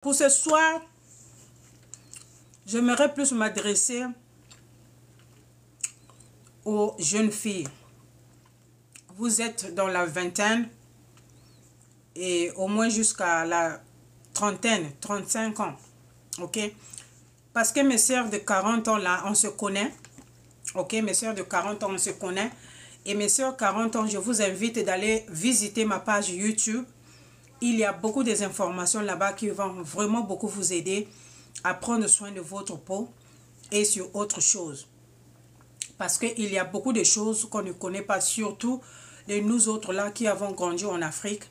Pour ce soir, j'aimerais plus m'adresser aux jeunes filles. Vous êtes dans la vingtaine et au moins jusqu'à la trentaine, 35 ans. Ok? Parce que mes sœurs de 40 ans là, on se connaît. Ok? Mes sœurs de 40 ans, on se connaît. Et mes sœurs 40 ans, je vous invite d'aller visiter ma page YouTube. Il y a beaucoup d'informations là-bas qui vont vraiment beaucoup vous aider à prendre soin de votre peau et sur autre chose. Parce qu'il y a beaucoup de choses qu'on ne connaît pas, surtout les nous autres là qui avons grandi en Afrique.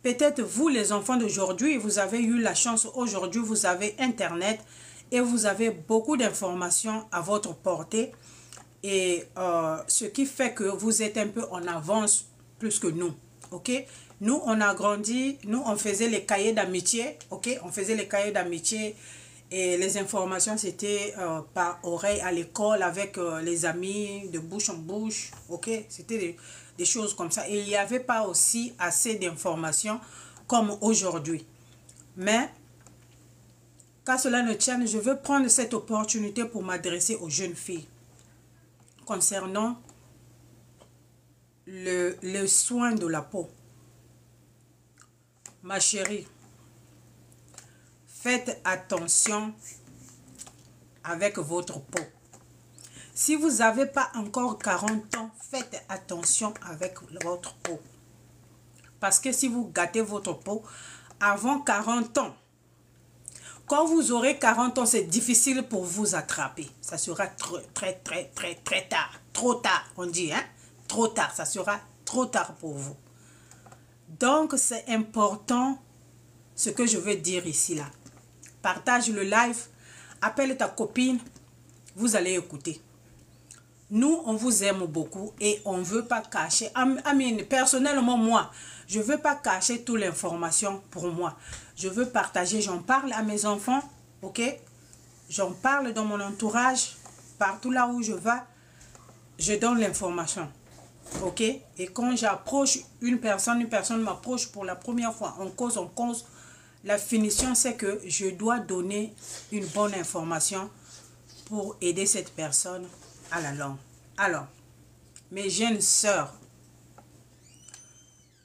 Peut-être vous les enfants d'aujourd'hui, vous avez eu la chance aujourd'hui, vous avez Internet et vous avez beaucoup d'informations à votre portée. Et ce qui fait que vous êtes un peu en avance plus que nous. Ok? Nous, on a grandi, nous, on faisait les cahiers d'amitié. Ok? On faisait les cahiers d'amitié et les informations, c'était par oreille à l'école avec les amis, de bouche en bouche. Ok? C'était des choses comme ça. Et il n'y avait pas aussi assez d'informations comme aujourd'hui. Mais, qu'à cela ne tienne, je veux prendre cette opportunité pour m'adresser aux jeunes filles concernant le soin de la peau. Ma chérie, faites attention avec votre peau. Si vous n'avez pas encore 40 ans, faites attention avec votre peau. Parce que si vous gâtez votre peau avant 40 ans, quand vous aurez 40 ans, c'est difficile pour vous attraper. Ça sera très tard. Trop tard, on dit, hein? Trop tard, ça sera trop tard pour vous. Donc, c'est important ce que je veux dire ici, là. Partage le live, appelle ta copine, vous allez écouter. Nous, on vous aime beaucoup et on ne veut pas cacher. Personnellement, moi, je ne veux pas cacher toute l'information pour moi. Je veux partager, j'en parle à mes enfants, ok? J'en parle dans mon entourage, partout là où je vais, je donne l'information. Ok? Et quand j'approche une personne m'approche pour la première fois, on cause. La finition, c'est que je dois donner une bonne information pour aider cette personne à la longue. Alors, mes jeunes sœurs,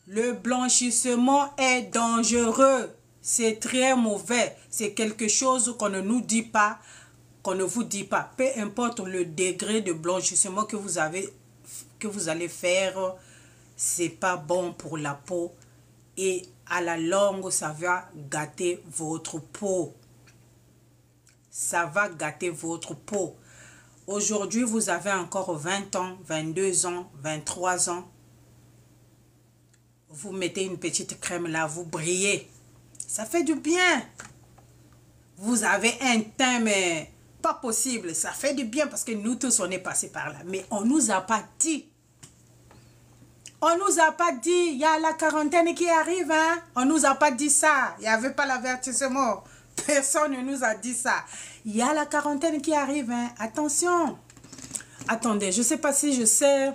le blanchissement est dangereux. C'est très mauvais. C'est quelque chose qu'on ne nous dit pas, qu'on ne vous dit pas. Peu importe le degré de blanchissement que vous allez faire, c'est pas bon pour la peau et à la longue ça va gâter votre peau. Ça va gâter votre peau. Aujourd'hui, vous avez encore 20 ans, 22 ans, 23 ans. Vous mettez une petite crème là, vous brillez. Ça fait du bien. Vous avez un teint, mais pas possible. Ça fait du bien parce que nous tous, on est passés par là. Mais on nous a pas dit. On nous a pas dit, il y a la quarantaine qui arrive, hein? On nous a pas dit ça. Il n'y avait pas l'avertissement. Personne ne nous a dit ça. Il y a la quarantaine qui arrive, hein? Attention. Attendez, je ne sais pas si je sais,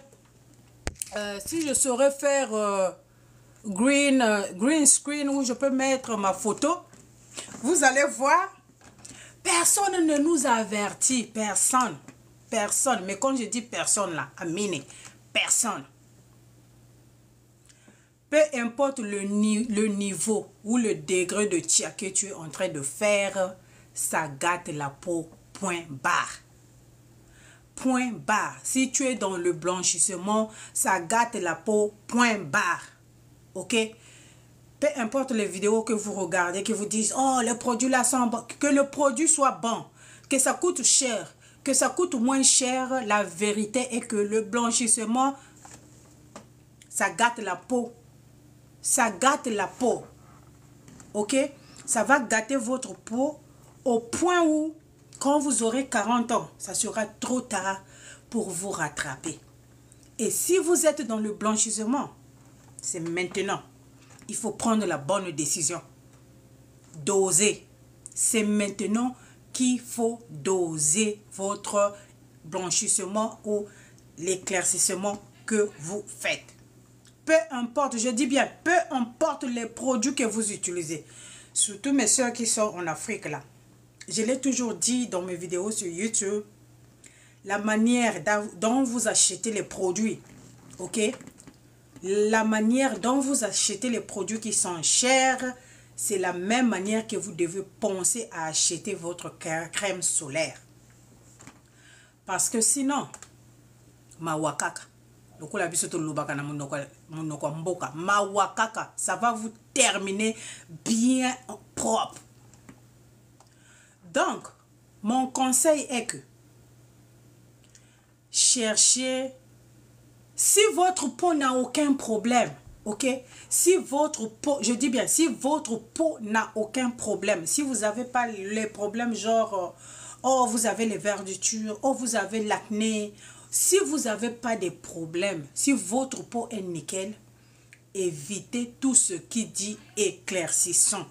si je saurais faire green screen où je peux mettre ma photo. Vous allez voir. Personne ne nous a averti. Personne. Personne. Mais quand je dis personne là, amine, personne. Peu importe le niveau ou le degré de tia que tu es en train de faire, ça gâte la peau, point barre. Point barre. Si tu es dans le blanchissement, ça gâte la peau, point barre. Ok? Peu importe les vidéos que vous regardez, que vous disent, oh, le produit là sont bons, que le produit soit bon, que ça coûte cher, que ça coûte moins cher, la vérité est que le blanchissement, ça gâte la peau. Ça gâte la peau. Ok? Ça va gâter votre peau au point où, quand vous aurez 40 ans, ça sera trop tard pour vous rattraper. Et si vous êtes dans le blanchissement, c'est maintenant. Il faut prendre la bonne décision. Doser. C'est maintenant qu'il faut doser votre blanchissement ou l'éclaircissement que vous faites. Peu importe, je dis bien, peu importe les produits que vous utilisez. surtout mes soeurs qui sont en Afrique là. Je l'ai toujours dit dans mes vidéos sur YouTube, la manière dont vous achetez les produits, ok? La manière dont vous achetez les produits qui sont chers, c'est la même manière que vous devez penser à acheter votre crème solaire. Parce que sinon, mawakaka, ça va vous terminer bien propre. Donc, mon conseil est que cherchez, si votre peau n'a aucun problème, ok? Si votre peau, je dis bien, si votre peau n'a aucun problème, si vous n'avez pas les problèmes genre, oh, vous avez les vergetures, oh, vous avez l'acné, si vous n'avez pas de problèmes, si votre peau est nickel, évitez tout ce qui dit éclaircissant.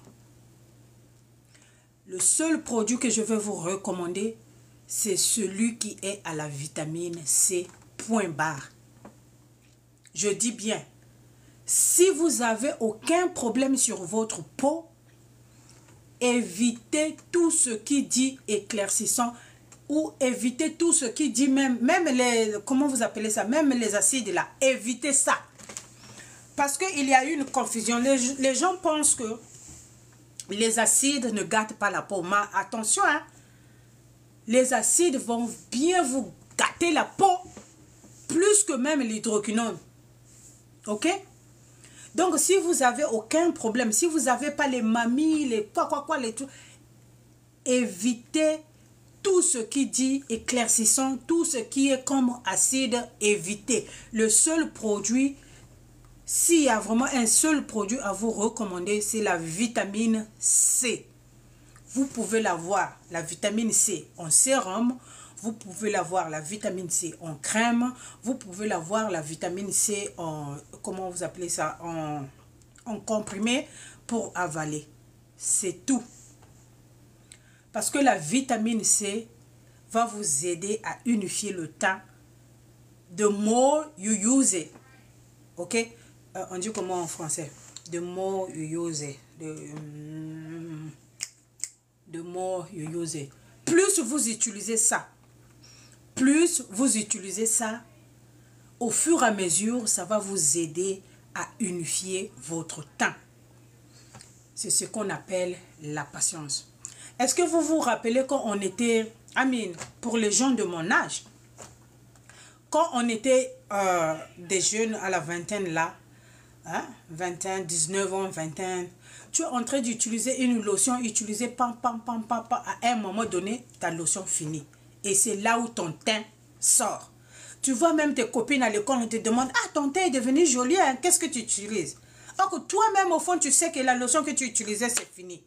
Le seul produit que je vais vous recommander, c'est celui qui est à la vitamine C, point barre. Je dis bien, si vous avez aucun problème sur votre peau, évitez tout ce qui dit éclaircissant ou évitez tout ce qui dit même les, comment vous appelez ça, même les acides là, évitez ça. Parce qu'il y a une confusion, les gens pensent que les acides ne gâtent pas la peau. Mais attention, hein, les acides vont bien vous gâter la peau plus que même l'hydroquinone. Ok? Donc, si vous n'avez aucun problème, si vous n'avez pas les mamies, les les tout, évitez tout ce qui dit éclaircissant, tout ce qui est comme acide, évitez. Le seul produit, s'il y a vraiment un seul produit à vous recommander, c'est la vitamine C. Vous pouvez l'avoir, la vitamine C en sérum, vous pouvez l'avoir, la vitamine C en crème, vous pouvez l'avoir, la vitamine C en, comment vous appelez ça, en comprimé pour avaler. C'est tout. Parce que la vitamine C va vous aider à unifier le teint. The more you use it, ok? On dit comment en français? The more you use it. The more you use it. Plus vous utilisez ça, au fur et à mesure, ça va vous aider à unifier votre teint. C'est ce qu'on appelle la patience. Est-ce que vous vous rappelez quand on était, pour les gens de mon âge, quand on était des jeunes à la vingtaine là, hein, 21, 19 ans, 21, tu es en train d'utiliser une lotion, utiliser à un moment donné, ta lotion finit. Et c'est là où ton teint sort. Tu vois même tes copines à l'école, on te demande, ah, ton teint est devenu joli, hein, qu'est-ce que tu utilises? Alors que toi-même, au fond, tu sais que la lotion que tu utilisais, c'est fini.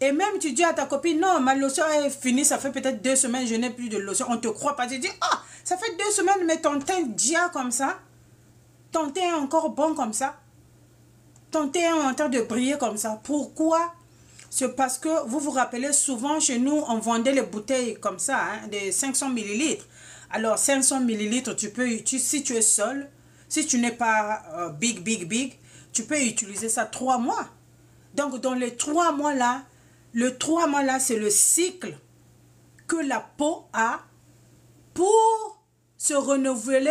Et même tu dis à ta copine, non, ma lotion est finie, ça fait peut-être 2 semaines, je n'ai plus de lotion. On ne te croit pas. Tu dis, ah, ça fait 2 semaines, mais ton teint dia comme ça. Ton teint est encore bon comme ça. Ton teint est en train de briller comme ça. Pourquoi? C'est parce que vous vous rappelez, souvent chez nous, on vendait les bouteilles comme ça, hein, de 500 ml. Alors, 500 ml, tu peux, si tu es seul, si tu n'es pas big, tu peux utiliser ça 3 mois. Donc, dans les 3 mois là, le 3 mois là, c'est le cycle que la peau a pour se renouveler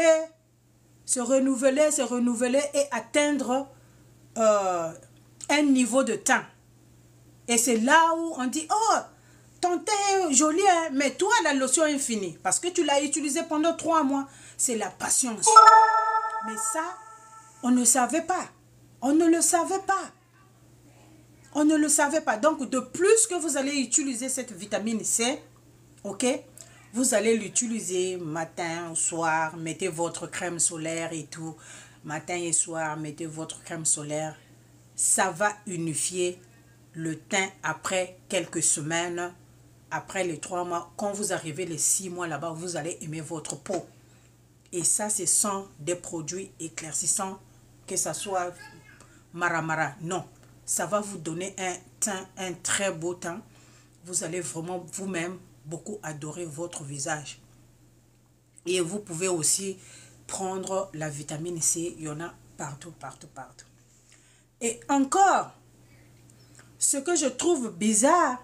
et atteindre un niveau de teint. Et c'est là où on dit, oh, ton teint est joli, hein, mais toi, la lotion est finie. Parce que tu l'as utilisé pendant 3 mois. C'est la patience. Mais ça, on ne savait pas. On ne le savait pas. On ne le savait pas. Donc, de plus que vous allez utiliser cette vitamine C, ok, vous allez l'utiliser matin, soir, mettez votre crème solaire et tout. Matin et soir, mettez votre crème solaire. Ça va unifier le teint après quelques semaines, après les 3 mois. Quand vous arrivez les 6 mois là-bas, vous allez aimer votre peau. Et ça, ce sont des produits éclaircissants, que ça soit maramara. Non, ça va vous donner un teint, un très beau teint. Vous allez vraiment vous-même beaucoup adorer votre visage. Et vous pouvez aussi prendre la vitamine C. Il y en a partout. Et encore, ce que je trouve bizarre,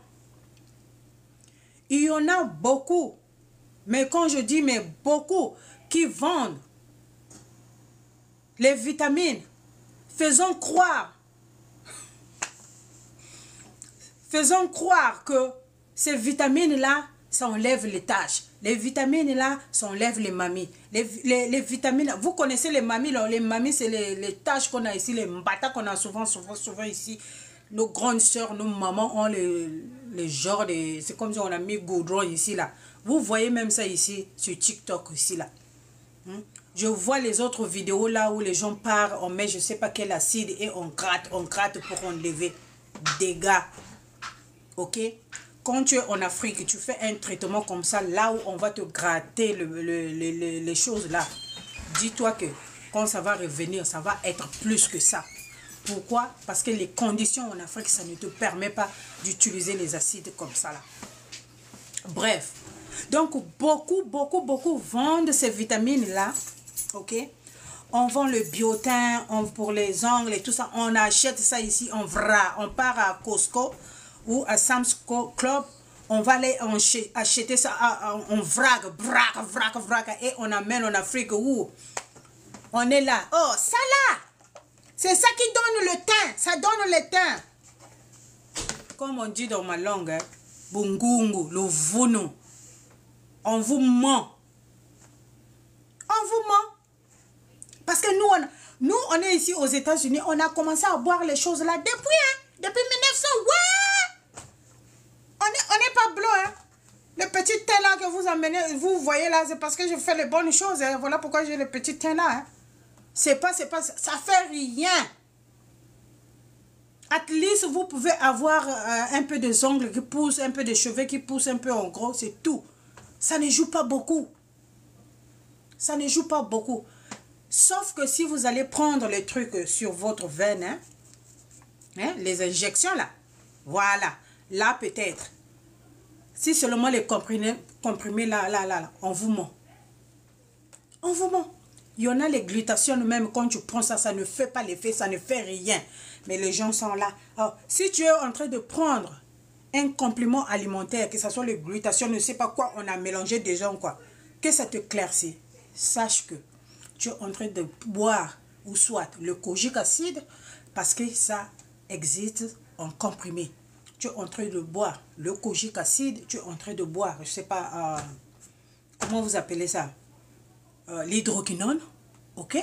il y en a beaucoup, mais quand je dis mais beaucoup, qui vendent les vitamines, faisant croire que ces vitamines-là, ça enlève les taches. Les vitamines-là, ça enlève les mamies. Les vitamines, vous connaissez les mamies, là, les mamies, c'est les taches qu'on a ici, les mbata qu'on a souvent ici. Nos grandes soeurs, nos mamans ont les genres de... C'est comme si on a mis goudron ici, là. Vous voyez même ça ici, sur TikTok, ici, là. Je vois les autres vidéos, là, où les gens partent, on met je sais pas quel acide et on gratte pour enlever. Dégâts. Ok? Quand tu es en Afrique, tu fais un traitement comme ça, là où on va te gratter les choses là. Dis-toi que quand ça va revenir, ça va être plus que ça. Pourquoi? Parce que les conditions en Afrique, ça ne te permet pas d'utiliser les acides comme ça là. Bref. Donc, beaucoup vendent ces vitamines-là. Ok? On vend le biotin pour les ongles et tout ça. On achète ça ici en vrac. On part à Costco ou à Sam's Club. On va aller acheter ça en vrac, et on amène en Afrique où on est là. Oh, ça là! C'est ça qui donne le teint. Ça donne le teint. Comme on dit dans ma langue, hein, bungungu, le vunu. On vous ment. On vous ment. Parce que nous, on est ici aux États-Unis. On a commencé à boire les choses là depuis 1900. Ouais. On n'est pas blanc. Hein. Le petit teint là que vous amenez, vous voyez là, c'est parce que je fais les bonnes choses. Hein. Voilà pourquoi j'ai le petit teint là. Hein. C'est pas, ça fait rien. At least, vous pouvez avoir un peu de ongles qui poussent, un peu de cheveux qui poussent un peu en gros, c'est tout. Ça ne joue pas beaucoup. Ça ne joue pas beaucoup. Sauf que si vous allez prendre les trucs sur votre veine, les injections là, voilà, là peut-être. Si seulement les comprimés là, on vous ment. On vous ment. Il y en a les glutations même, quand tu prends ça, ça ne fait pas l'effet, ça ne fait rien. Mais les gens sont là. Alors, si tu es en train de prendre un complément alimentaire, que ce soit les glutations, ne sais pas quoi, on a mélangé des gens quoi, que ça te claircit, sache que tu es en train de boire ou soit le kojic acide parce que ça existe en comprimé. Tu es en train de boire le kojic acide, tu es en train de boire, je ne sais pas, comment vous appelez ça, l'hydroquinone, ok?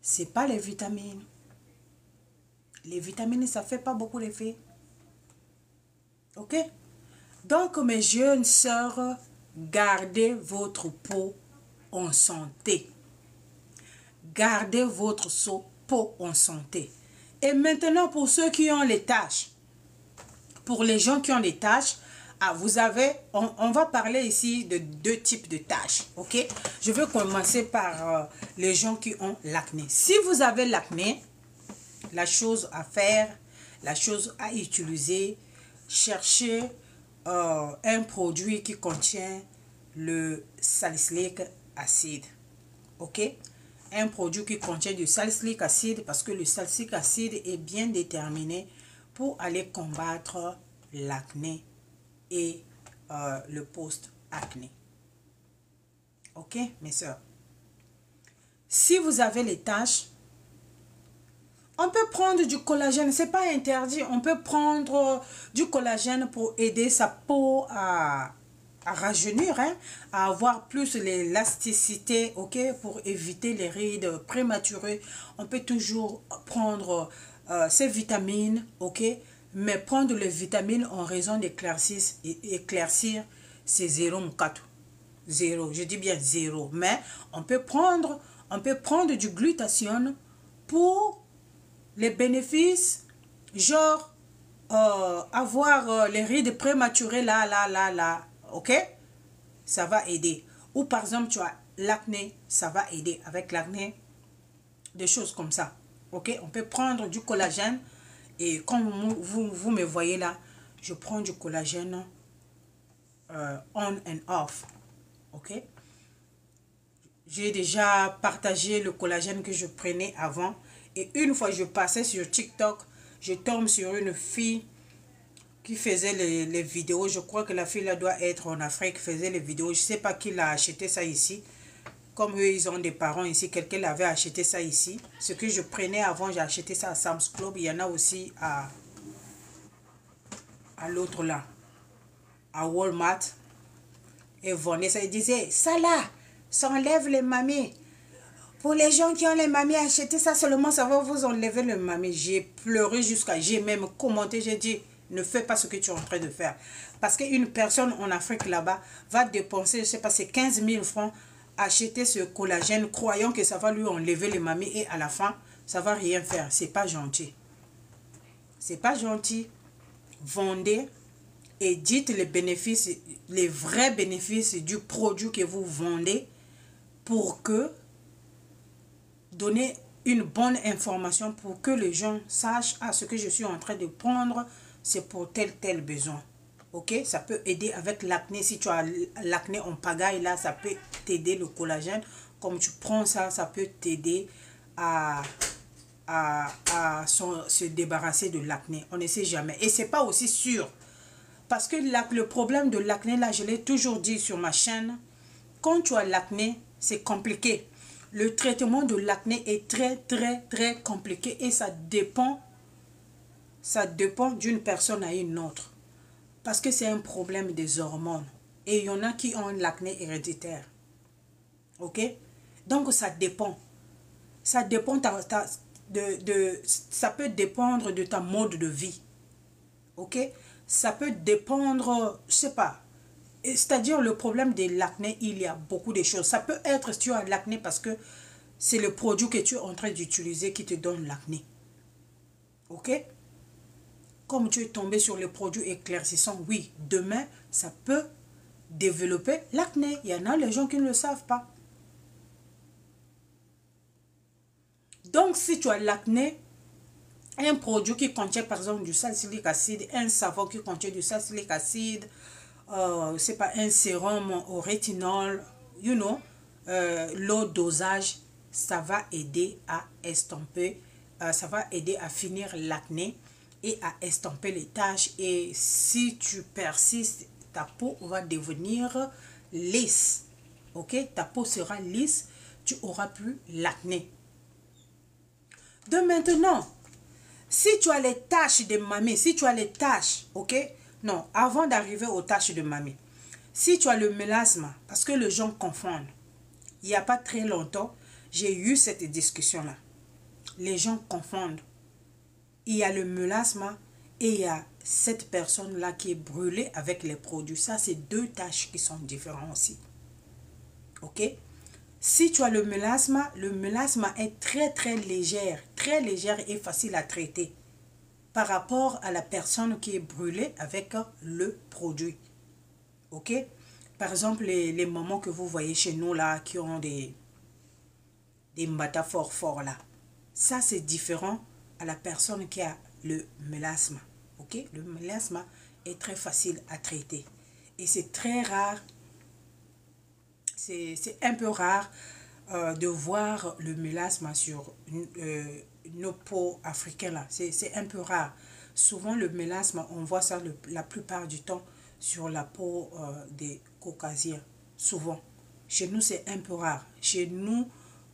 C'est pas les vitamines. Les vitamines, ça fait pas beaucoup d'effet. Ok? Donc, mes jeunes sœurs, gardez votre peau en santé. Gardez votre peau en santé. Et maintenant, pour ceux qui ont les taches, pour les gens qui ont des taches, vous avez, on va parler ici de deux types de taches, ok? Je vais commencer par les gens qui ont l'acné. Si vous avez l'acné, la chose à faire, la chose à utiliser, cherchez un produit qui contient le salicylique acide, ok? Un produit qui contient du salicylique acide parce que le salicylique acide est bien déterminé pour aller combattre l'acné et le post-acné. Ok, mes soeurs? Si vous avez les taches, on peut prendre du collagène, c'est pas interdit. On peut prendre du collagène pour aider sa peau à rajeunir, hein, à avoir plus l'élasticité, ok, pour éviter les rides prématurées. On peut toujours prendre ces vitamines, ok, mais prendre les vitamines en raison d'éclaircir c'est 0,4. 0, je dis bien 0. Mais on peut prendre du glutathione pour les bénéfices, genre avoir les rides prématurées là, ok? Ça va aider. Ou par exemple, tu as l'acné, ça va aider avec l'acné, des choses comme ça, ok? On peut prendre du collagène et comme vous me voyez là, je prends du collagène on and off, ok? J'ai déjà partagé le collagène que je prenais avant. Et une fois je passais sur TikTok, je tombe sur une fille qui faisait les vidéos. Je crois que la fille là doit être en Afrique, faisait les vidéos. Je ne sais pas qui l'a acheté ça ici. Comme eux, ils ont des parents ici, quelqu'un l'avait acheté ça ici. Ce que je prenais avant, j'ai acheté ça à Sam's Club. Il y en a aussi à l'autre là, à Walmart. Et vendait ça. Il disait, ça là, ça enlève les mamies. Pour les gens qui ont les mamies, achetez ça seulement, ça va vous enlever le mamie. J'ai pleuré j'ai même commenté, j'ai dit, ne fais pas ce que tu es en train de faire. Parce qu'une personne en Afrique là-bas va dépenser, je ne sais pas, c'est 15 000 francs, acheter ce collagène, croyant que ça va lui enlever les mamies et à la fin, ça ne va rien faire. C'est pas gentil. C'est pas gentil. Vendez et dites les bénéfices, les vrais bénéfices du produit que vous vendez pour que donner une bonne information pour que les gens sachent ce que je suis en train de prendre, c'est pour tel besoin. Ok, ça peut aider avec l'acné. Si tu as l'acné en pagaille là, ça peut t'aider le collagène. Comme tu prends ça, ça peut t'aider à se débarrasser de l'acné. On ne sait jamais. Et c'est pas aussi sûr. Parce que le problème de l'acné là, je l'ai toujours dit sur ma chaîne, quand tu as l'acné, c'est compliqué. Le traitement de l'acné est très compliqué et ça dépend d'une personne à une autre. Parce que c'est un problème des hormones. Et il y en a qui ont l'acné héréditaire. Ok? Donc ça dépend. Ça dépend ça peut dépendre de ta mode de vie. Ok? Ça peut dépendre, je sais pas. C'est-à-dire le problème de l'acné, il y a beaucoup de choses. Ça peut être si tu as l'acné parce que c'est le produit que tu es en train d'utiliser qui te donne l'acné. Ok? Comme tu es tombé sur le produit éclaircissant, oui, demain, ça peut développer l'acné. Il y en a les gens qui ne le savent pas. Donc, si tu as l'acné, un produit qui contient par exemple du salicylique acide, un savon qui contient du salicylique acide, c'est pas un sérum au rétinol, l'eau dosage, ça va aider à estomper, ça va aider à finir l'acné et à estomper les taches. Et si tu persistes, ta peau va devenir lisse. Ok, ta peau sera lisse, tu auras plus l'acné. De maintenant, si tu as les taches de mamie, si tu as les taches, ok, non, avant d'arriver aux taches de mamie, si tu as le mélasme, parce que les gens confondent, il n'y a pas très longtemps, j'ai eu cette discussion-là. Les gens confondent. Il y a le mélasme et il y a cette personne-là qui est brûlée avec les produits. Ça, c'est deux taches qui sont différentes aussi. Ok? Si tu as le mélasme est très légère et facile à traiter par rapport à la personne qui est brûlée avec le produit. Ok? Par exemple, les mamans que vous voyez chez nous là, qui ont des mbata fort là. Ça, c'est différent à la personne qui a le mélasme. Ok? Le mélasme est très facile à traiter. Et c'est très rare. C'est un peu rare de voir le mélasme sur nos peaux africaines là. C'est un peu rare. Souvent le mélasme, on voit ça la plupart du temps sur la peau des caucasiens. Souvent. Chez nous, c'est un peu rare. Chez nous,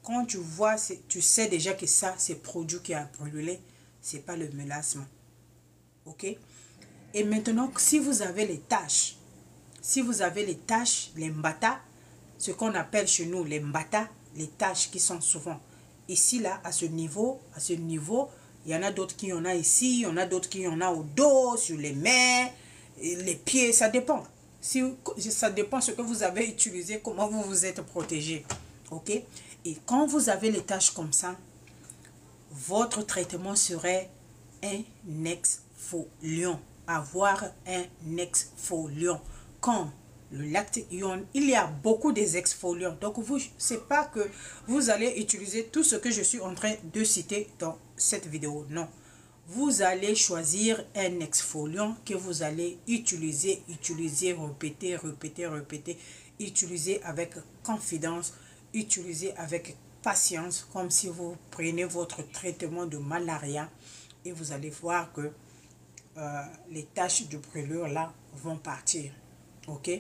quand tu vois, tu sais déjà que ça, c'est produit qui a brûlé. C'est pas le mélasme. Ok? Et maintenant, si vous avez les taches, les mbata, ce qu'on appelle chez nous les mbata, les taches qui sont souvent ici, là, à ce niveau, il y en a d'autres qui en a ici, il y en a d'autres qui en a au dos, sur les mains, les pieds, ça dépend. Ça dépend ce que vous avez utilisé, comment vous vous êtes protégé. Ok? Et quand vous avez les taches comme ça, votre traitement serait un exfoliant. Avoir un exfoliant. Comme le lactéion, il y a beaucoup des exfoliants. Donc, c'est pas que vous allez utiliser tout ce que je suis en train de citer dans cette vidéo. Non. Vous allez choisir un exfoliant que vous allez utiliser, répéter, utiliser avec confidence, utiliser avec patience, comme si vous prenez votre traitement de malaria et vous allez voir que les taches de brûlure là vont partir. Ok,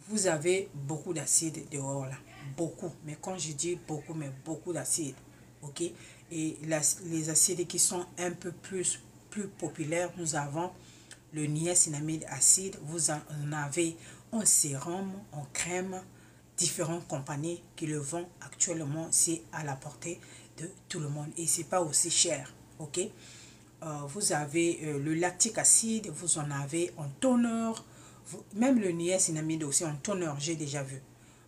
vous avez beaucoup d'acide dehors là, beaucoup, mais quand je dis beaucoup, mais beaucoup d'acide. Ok, et les acides qui sont un peu plus populaires, nous avons le niacinamide acide. Vous en avez en sérum, en crème, différentes compagnies qui le vendent actuellement. C'est à la portée de tout le monde et c'est pas aussi cher. Ok, vous avez le lactique acide, vous en avez en toner, même le niacinamide aussi en toner, j'ai déjà vu.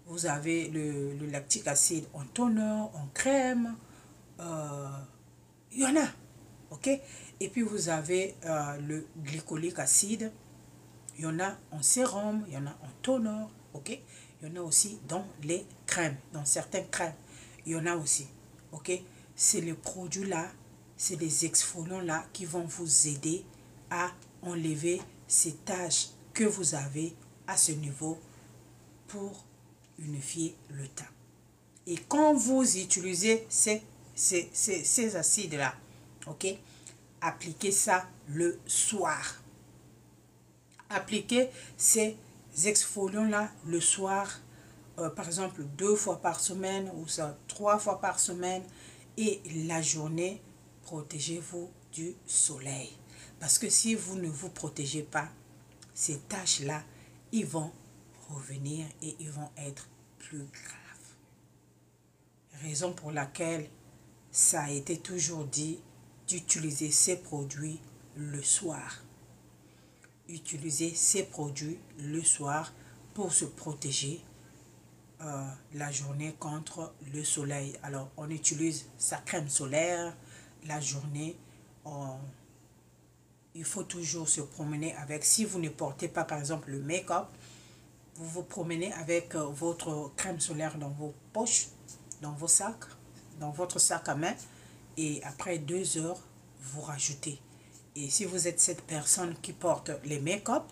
Vous avez le lactique acide en toner, en crème, il y en a. Ok, et puis vous avez le glycolique acide, il y en a en sérum, il y en a en toner. Ok, il y en a aussi dans les crèmes, dans certaines crèmes, il y en a aussi. Ok, c'est les produits là, c'est les exfoliants là qui vont vous aider à enlever ces taches que vous avez à ce niveau pour unifier le teint. Et quand vous utilisez ces acides là, ok, appliquez ça le soir. Appliquez ces exfoliants là le soir, par exemple 2 fois par semaine ou 3 fois par semaine, et la journée protégez-vous du soleil, parce que si vous ne vous protégez pas, ces taches là ils vont revenir et ils vont être plus graves. Raison pour laquelle ça a été toujours dit d'utiliser ces produits le soir. Utiliser ces produits le soir pour se protéger la journée contre le soleil. Alors, on utilise sa crème solaire la journée. Il faut toujours se promener avec. Si vous ne portez pas, par exemple, le make-up, vous vous promenez avec votre crème solaire dans vos poches, dans vos sacs, dans votre sac à main. Et après 2 heures, vous rajoutez. Et si vous êtes cette personne qui porte les make-up,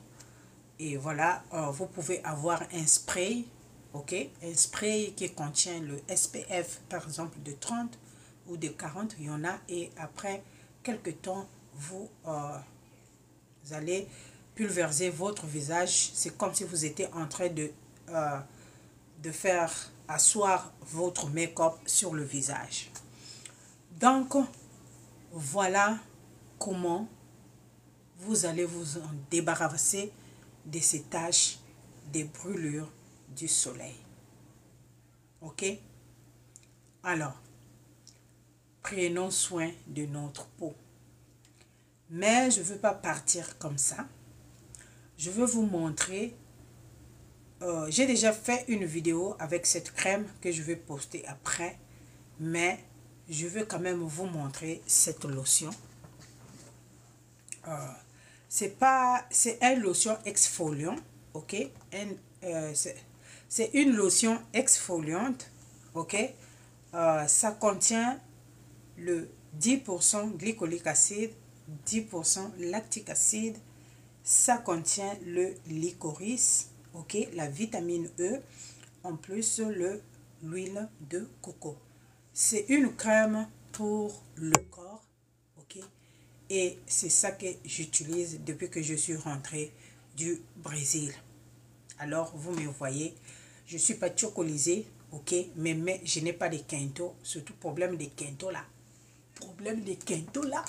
et voilà, vous pouvez avoir un spray, ok, un spray qui contient le SPF, par exemple, de 30 ou de 40, il y en a. Et après quelques temps, vous allez pulvériser votre visage. C'est comme si vous étiez en train de faire asseoir votre make-up sur le visage. Donc, voilà comment vous allez vous en débarrasser de ces taches, des brûlures du soleil. Ok? Alors, prenons soin de notre peau. Mais je ne veux pas partir comme ça. Je veux vous montrer. J'ai déjà fait une vidéo avec cette crème que je vais poster après. Mais je veux quand même vous montrer cette lotion. C'est un lotion exfoliant, ok, c'est une lotion exfoliante, ok. Ça contient le 10% glycolique acide, 10% lactique acide. Ça contient le licorice, ok, la vitamine E, en plus l'huile de coco. C'est une crème pour le corps, ok. Et c'est ça que j'utilise depuis que je suis rentrée du Brésil. Alors, vous me voyez, je ne suis pas chocolisée, ok, mais je n'ai pas de quinto, surtout problème de quinto là. Problème de quinto là.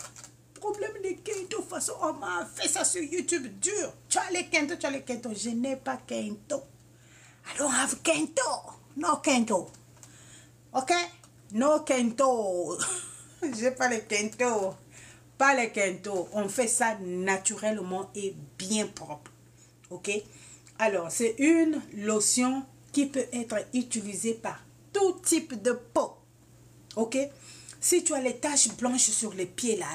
Problème de quinto, façon, on m'a fait ça sur YouTube, dur. Tu as les quinto, tu as les quinto. Je n'ai pas quinto. I don't have quinto. No quinto. Ok? No quinto. J'ai pas les quinto. Pas les quinto. On fait ça naturellement et bien propre. Ok? Alors, c'est une lotion qui peut être utilisée par tout type de peau. Ok? Si tu as les taches blanches sur les pieds, là,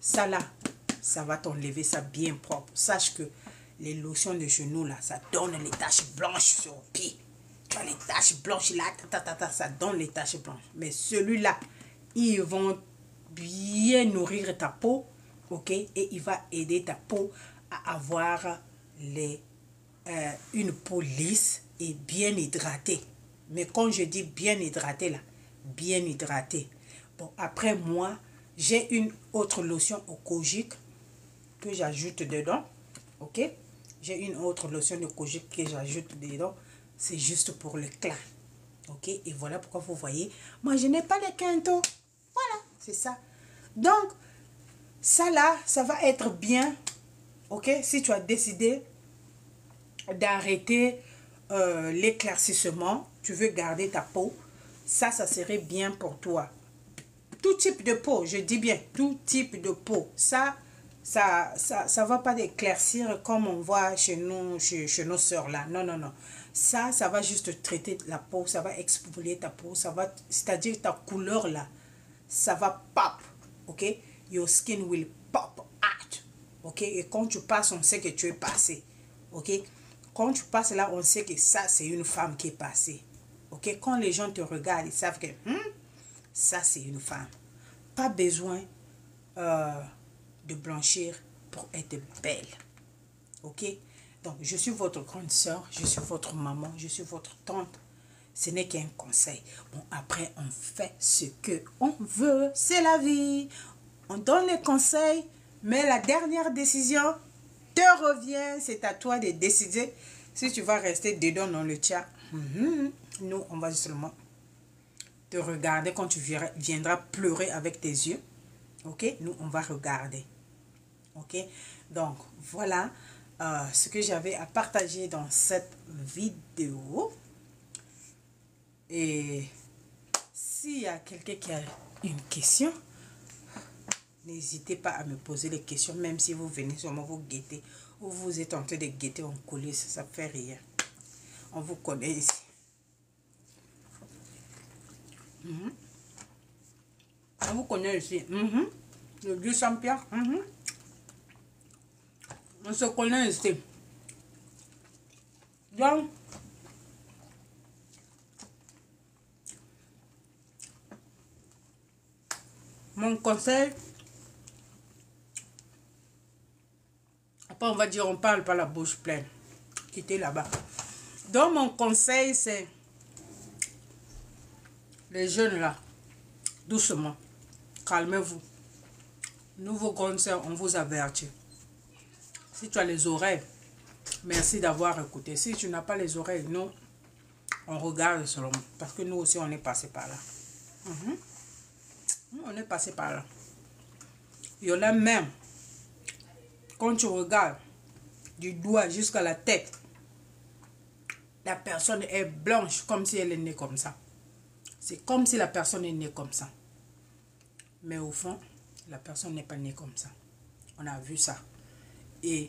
ça là, ça va t'enlever ça bien propre. Sache que les lotions de genoux là, ça donne les taches blanches sur le pied. Tu as les taches blanches là, ça donne les taches blanches. Mais celui-là, ils vont bien nourrir ta peau, ok? Et il va aider ta peau à avoir une peau lisse et bien hydratée. Mais quand je dis bien hydratée là, bien hydratée. Bon, après moi, j'ai une autre lotion au kojic que j'ajoute dedans. Ok? J'ai une autre lotion de kojic que j'ajoute dedans. C'est juste pour le clan. Ok? Et voilà pourquoi vous voyez, moi je n'ai pas les quintos. Voilà, c'est ça. Donc, ça là, ça va être bien. Ok? Si tu as décidé d'arrêter l'éclaircissement, tu veux garder ta peau, ça serait bien pour toi. Tout type de peau, je dis bien, tout type de peau. Ça va pas éclaircir comme on voit chez nous, chez nos sœurs là. Non, non, non. Ça va juste traiter la peau, ça va exfolier ta peau, ça va, c'est-à-dire ta couleur là, ça va pop, ok? Your skin will pop out, ok? Et quand tu passes, on sait que tu es passé, ok? Quand tu passes là, on sait que ça, c'est une femme qui est passée, ok? Quand les gens te regardent, ils savent que ça, c'est une femme. Pas besoin de blanchir pour être belle, ok? Donc, je suis votre grande soeur, je suis votre maman, je suis votre tante. Ce n'est qu'un conseil. Bon, après, on fait ce que on veut. C'est la vie. On donne les conseils, mais la dernière décision te revient. C'est à toi de décider si tu vas rester dedans dans le chat. Nous, on va seulement te regarder quand tu viendras pleurer avec tes yeux. Ok? Nous, on va regarder. Ok? Donc, voilà ce que j'avais à partager dans cette vidéo. Et s'il y a quelqu'un qui a une question, n'hésitez pas à me poser les questions, même si vous venez seulement vous guetter ou vous êtes en train de guetter en coulisses, ça ne fait rien. On vous connaît ici. On vous connaît ici. Le Dieu Saint-Pierre. On se connaît ici. Donc, mon conseil, après on va dire on parle pas la bouche pleine. Quittez là-bas. Donc mon conseil c'est les jeunes là, doucement, calmez-vous. Nous vos grandes sœurs, on vous avertit. Si tu as les oreilles, merci d'avoir écouté. Si tu n'as pas les oreilles, nous, on regarde seulement. Parce que nous aussi on est passé par là. On est passé par là. Il y en a même, quand tu regardes du doigt jusqu'à la tête, la personne est blanche comme si elle est née comme ça. C'est comme si la personne est née comme ça. Mais au fond, la personne n'est pas née comme ça. On a vu ça. Et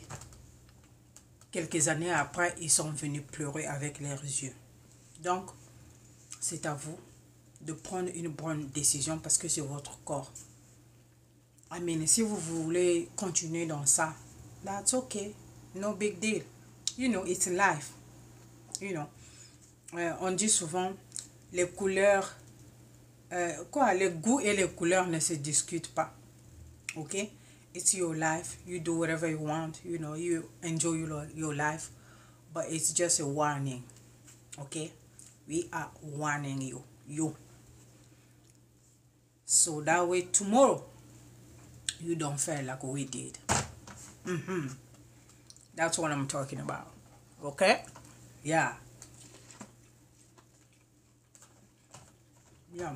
quelques années après, ils sont venus pleurer avec leurs yeux. Donc, c'est à vous de prendre une bonne décision parce que c'est votre corps. I mean, si vous voulez continuer dans ça, that's okay. No big deal. You know, it's life. You know. On dit souvent, les couleurs, les goûts et les couleurs ne se discutent pas. Ok? It's your life. You do whatever you want. You know, you enjoy your life. But it's just a warning. Okay? We are warning you. So that way tomorrow, you don't feel like we did. That's what I'm talking about. Okay? Yeah. Yeah.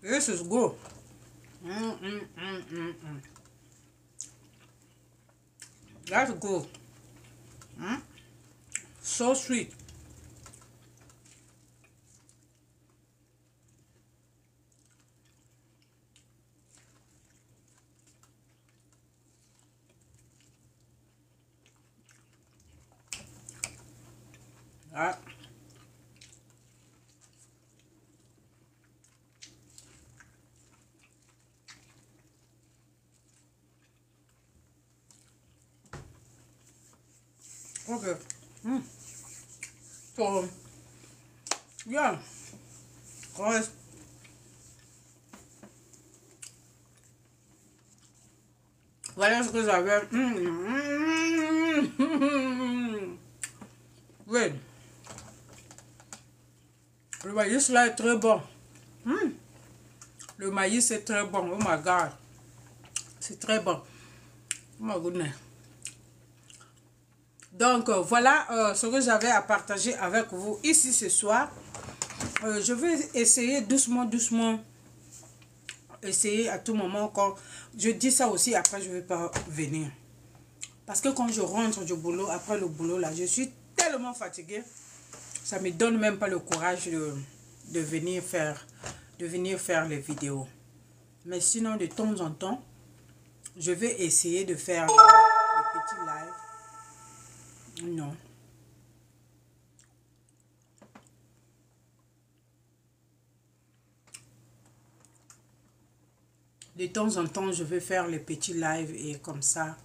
This is good. That's good. So sweet. Right. Okay. So, yeah. Guys. Voilà ce que j'avais. Oui. Le maïs là est très bon. Le maïs est très bon. Oh my God. C'est très bon. Oh my goodness. Donc, voilà ce que j'avais à partager avec vous ici ce soir. Je vais essayer doucement, essayer à tout moment. Quand je dis ça aussi, après, je ne vais pas venir. Parce que quand je rentre du boulot, après le boulot, là, je suis tellement fatiguée. Ça ne me donne même pas le courage de venir faire les vidéos. Mais sinon, de temps en temps, je vais essayer de faire les petits lives. Non. De temps en temps, je vais faire les petits lives et comme ça,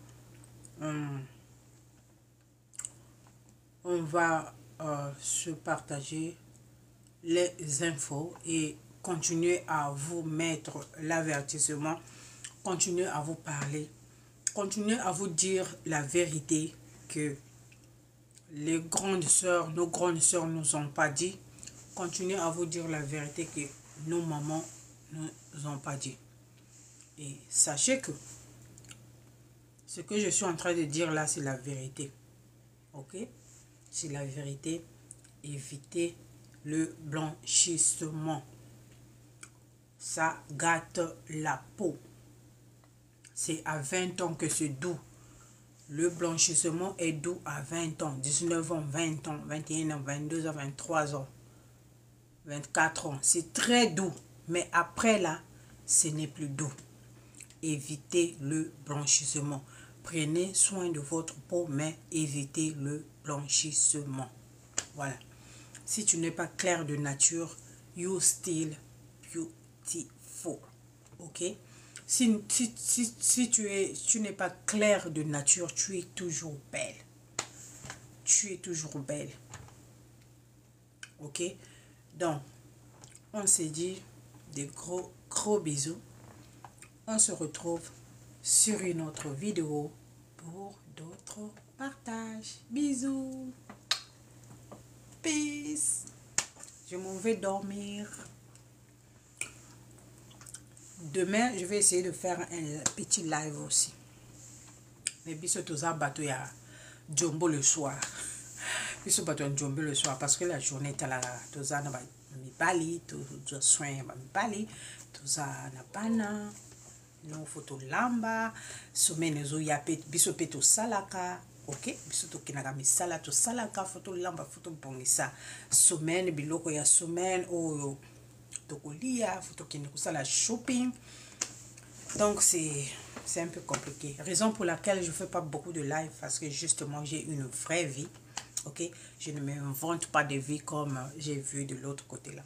on va se partager les infos et continuer à vous mettre l'avertissement, continuer à vous parler, continuer à vous dire la vérité que les grandes sœurs, nos grandes sœurs nous ont pas dit. Continuer à vous dire la vérité que nos mamans nous ont pas dit. Et sachez que ce que je suis en train de dire là, c'est la vérité. Ok? C'est la vérité. Évitez le blanchissement. Ça gâte la peau. C'est à 20 ans que c'est doux. Le blanchissement est doux à 20 ans, 19 ans, 20 ans, 21 ans, 22 ans, 23 ans, 24 ans. C'est très doux. Mais après là, ce n'est plus doux. Évitez le blanchissement. Prenez soin de votre peau, mais évitez le blanchissement. Voilà. Si tu n'es pas clair de nature, you still beautiful. Ok? Si tu n'es pas clair de nature, tu es toujours belle. Tu es toujours belle. Ok? Donc, on s'est dit des gros bisous. On se retrouve sur une autre vidéo pour d'autres partages. Bisous. Peace. Je m'en vais dormir. Demain, je vais essayer de faire un petit live aussi. Mais bisous tous à bateau ya Jumbo le soir. Bisous bateau Jumbo le soir parce que la journée est à la tous à mi bali, tous soin mi bali, tous à na pana. No photo lamba, semaine zo ya pet biso peto salaka, ok? Biso to kinaka misala to salaka photo lamba photo bongisa. Semaine biloko ya semaine o to kolia photo kinako sala shopping. Donc c'est un peu compliqué. Raison pour laquelle je fais pas beaucoup de live parce que justement j'ai une vraie vie, ok? Je ne m'invente pas de vie comme j'ai vu de l'autre côté là.